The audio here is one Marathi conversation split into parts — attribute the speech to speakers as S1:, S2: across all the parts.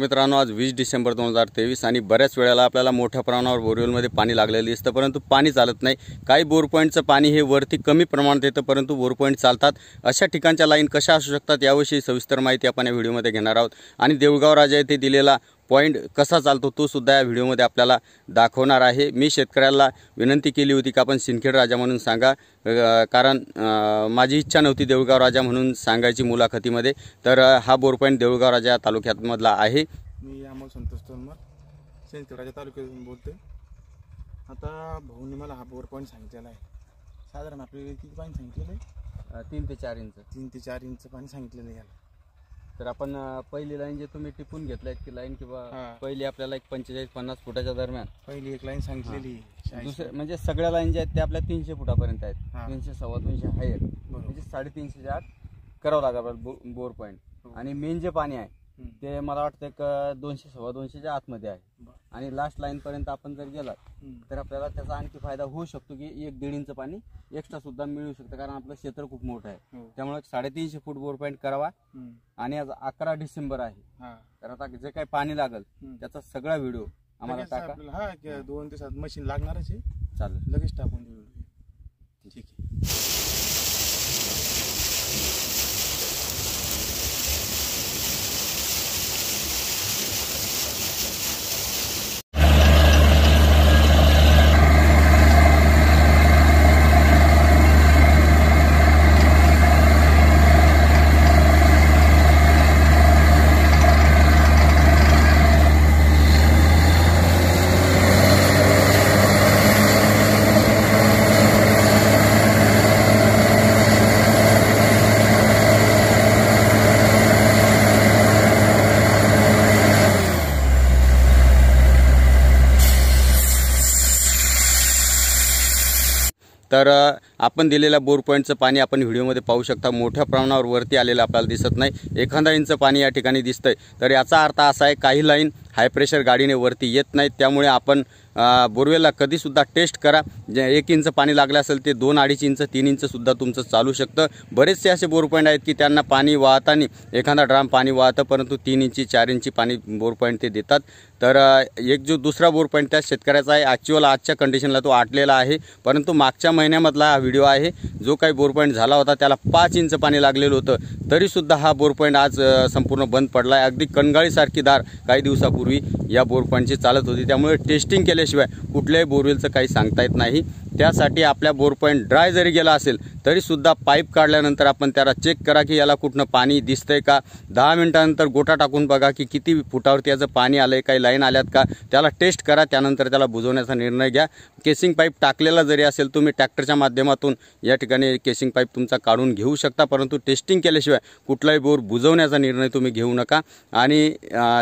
S1: मित्रांनो, आज 20 डिसेंबर 2023 आणि बऱ्याच वेळेला आपल्याला मोठ्या प्रमाणावर बोरवेलमध्ये पाणी लागलेलं दिसतं, परंतु पाणी चालत नाही। काही बोर पॉईंटचं पाणी हे वरती कमी प्रमाणात येतं, परंतु बोर पॉईंट चालतात। अशा ठिकाणच्या लाईन कशा असू शकतात याविषयी सविस्तर माहिती आपण या व्हिडिओमध्ये घेणार आहोत आणि देऊळगाव राजा येथे दिलेला पॉईंट कसा चालतो तो सुद्धा या व्हिडिओमध्ये आपल्याला दाखवणार आहे। मी शेतकऱ्याला विनंती केली होती की आपण सिंदखेड राजा म्हणून सांगा, कारण माझी इच्छा नव्हती देऊळगाव राजा म्हणून सांगायची मुलाखतीमध्ये। तर हा बोर पॉईंट देऊळगाव राजा तालुक्यामधला आहे।
S2: मी अमोल संतोष तोरमर सिंदखेड राजा तालुक्यातून बोलतोय। आता भाऊने मला हा बोर पॉईंट सांगितलेला आहे। साधारण आपल्याला किती पाणी सांगितलेलं आहे?
S1: 3 ते 4 इंच
S2: 3 ते 4 इंच पाणी सांगितलेलं आहे याला।
S1: तर आपण पहिली लाईन जे तुम्ही टिपून घेतलाय की लाईन किंवा पहिली आपल्याला एक 45-50 फुटाच्या दरम्यान
S2: पहिली एक लाईन सांगितलेली,
S1: दुसरे म्हणजे सगळ्या लाईन जे आहेत ते आपल्या 300 फुटापर्यंत आहेत। 300 सव्वा 300 आहे, म्हणजे 350 आत करावं लागेल बोर पॉईंट। आणि मेन जे पाणी आहे ते मला वाटतं एक 200 सव्वा 200च्या आतमध्ये आहे। आणि लास्ट लाईन पर्यंत आपण जर गेला तर आपल्याला त्याचा आणखी फायदा होऊ शकतो की 1-1.5 इंच पाणी एक्स्ट्रा सुद्धा मिळू शकतं, कारण आपलं क्षेत्र खूप मोठं आहे। त्यामुळे 350 फूट बोर पॉईंट करावा। आणि आज 11 डिसेंबर आहे, तर आता जे काही पाणी लागेल त्याचा सगळा व्हिडिओ आम्हाला टाका।
S2: हा 2 दिवसात मशीन लागणारच आहे,
S1: चालेल
S2: लगेच टाकून देऊ। ठीक आहे।
S1: तर आपण दिलेल्या बोर पॉईंटचं पाणी आपण व्हिडिओमध्ये पाहू शकता। मोठ्या प्रमाणावर वरती आलेलं आपल्याला दिसत नाही, 1 इंच पाणी या ठिकाणी दिसतंय। तर याचा अर्थ असा आहे काही लाईन हाय प्रेशर गाडीने वरती येत नाहीत, त्यामुळे आपण बोरवेलला कधीसुद्धा टेस्ट करा। जे 1 इंच पाणी लागलं असेल ते 2-2.5 इंच 3 इंच सुद्धा तुमचं चालू शकतं। बरेचसे असे बोर पॉईंट आहेत की त्यांना पाणी वाहताना एखादा ड्राम पाणी वाहतं, परंतु 3 इंची 4 इंची पाणी बोर पॉईंट ते देतात। तर एक जो दुसरा बोर पॉईंट त्या शेतकऱ्याचा आहे, ॲक्च्युअल आजच्या कंडिशनला तो आटलेला आहे, परंतु मागच्या महिन्यामधला हा व्हिडिओ आहे। जो काही बोर पॉईंट झाला होता त्याला 5 इंच पाणी लागलेलं होतं, तरीसुद्धा हा बोर पॉईंट आज संपूर्ण बंद पडला आहे। अगदी कणगाळीसारखी धार काही दिवसापूर्वी या बोर पॉईंटची चालत होती, त्यामुळे टेस्टिंग केल्याशिवाय कुठल्याही बोरवेलचं काही सांगता येत नाही। त्यासाठी आपल्या बोर पॉईंट ड्राय जरी गेला असेल तरीसुद्धा पाईप काढल्यानंतर आपण त्याला चेक करा की याला कुठनं पाणी दिसतंय का। 10 मिनिटानंतर गोटा टाकून बघा की किती फुटावरती याचं पाणी आलंय, काही लाईन आल्यात का, त्याला टेस्ट करा। त्यानंतर त्याला बुजवण्याचा निर्णय घ्या। केसिंग पाईप टाकलेला जरी असेल तुम्ही ट्रॅक्टरच्या माध्यमातून या ठिकाणी केसिंग पाईप तुमचा काढून घेऊ शकता, परंतु टेस्टिंग केल्याशिवाय कुठलाही बोर बुजवण्याचा निर्णय तुम्ही घेऊ नका। आणि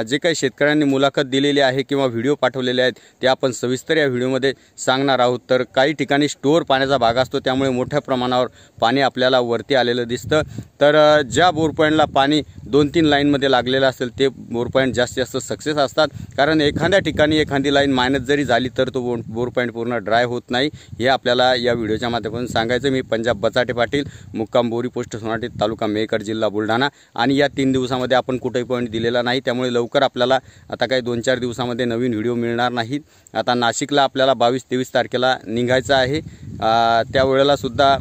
S1: जे काही शेतकऱ्यांनी मुलाखत दिलेली आहे किंवा व्हिडिओ पाठवलेले आहेत ते आपण सविस्तर या व्हिडिओमध्ये सांगणार आहोत। तर काही ठिकाणी स्टोअर पाण्याचा भाग असतो, त्यामुळे मोठ्या प्रमाणावर पाणी आपल्याला वरती आलेलं दिसतं। तर ज्या बोर पॉईंटला पाणी 2-3 लाईनमध्ये लागलेलं असेल ते बोर पॉईंट जास्तीत जास्त सक्सेस असतात, कारण एखाद्या ठिकाणी एखादी लाईन मायनस जरी झाली तर तो बोर पॉईंट पूर्ण ड्राय होत नाही। हे आपल्याला या व्हिडिओच्या माध्यमातून सांगायचं। मी पंजाब बचाटे पाटील, मुक्काम बोरी, पोस्ट सोनाटी, तालुका मेहकर, जिल्हा बुलढाणा। आणि या 3 दिवसामध्ये आपण कुठेही पॉईंट दिलेला नाही, त्यामुळे लवकर आपल्याला आता काही 2-4 दिवसामध्ये नवीन व्हिडिओ मिळणार नाहीत। आता नाशिकला आपल्याला 22-23 तारखेला निघायचं आहे, त्यावेळेला सुद्धा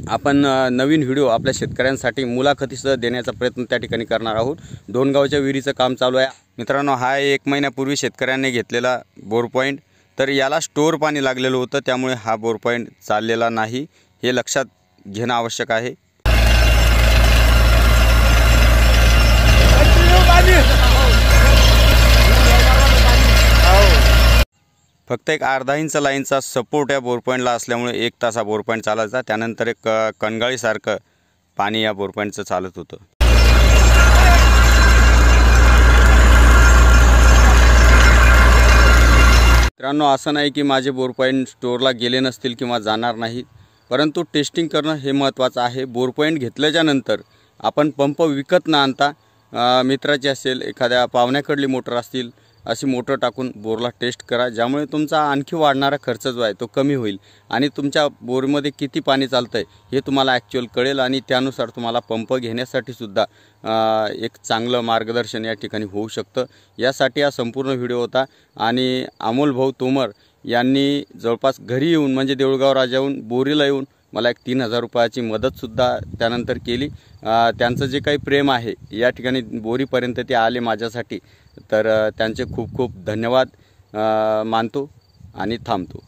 S1: आपण नवीन व्हिडिओ आपल्या शेतकऱ्यांसाठी मुलाखतीसह देण्याचा प्रयत्न त्या ठिकाणी करणार आहोत। डोणगावच्या विहिरीचं काम चालू आहे मित्रांनो। हा 1 महिन्यापूर्वी शेतकऱ्यांनी घेतलेला बोर पॉईंट, तर याला स्टोअर पाणी लागलेलं होतं, त्यामुळे हा बोर पॉईंट चाललेला नाही, हे लक्षात घेणं आवश्यक आहे। फक्त एक 1/2 इंच लाईनचा सपोर्ट या बोर पॉईंटला असल्यामुळे 1 तास हा बोर पॉईंट चालायचा, त्यानंतर एक कणगाळीसारखं पाणी या बोर पॉईंटचं चालत होतं। मित्रांनो, असं नाही की माझे बोर पॉईंट स्टोअरला गेले नसतील किंवा जाणार नाहीत, परंतु टेस्टिंग करणं हे महत्त्वाचं आहे। बोर पॉईंट घेतल्याच्या नंतर आपण पंप विकत न आणता मित्राची असेल, एखाद्या पाहुण्याकडली मोटर असतील अशी मोटर टाकून बोरला टेस्ट करा, ज्यामुळे तुमचा आणखी वाढणारा खर्च जो आहे तो कमी होईल आणि तुमच्या बोरमध्ये किती पाणी चालतं आहे हे तुम्हाला ॲक्च्युअल कळेल आणि त्यानुसार तुम्हाला पंप घेण्यासाठी सुद्धा एक चांगलं मार्गदर्शन या ठिकाणी होऊ शकतं। यासाठी हा संपूर्ण व्हिडिओ होता आणि अमोल भाऊ तोमर यांनी जवळपास घरी येऊन म्हणजे देऊळगाव राजाहून बोरीला येऊन मला एक 3,000 रुपयाची मदतसुद्धा त्यानंतर केली। त्यांचं जे काही प्रेम आहे या ठिकाणी बोरीपर्यंत ते आले माझ्यासाठी, तर त्यांचे खूप खूप धन्यवाद मानतो आणि थांबतो।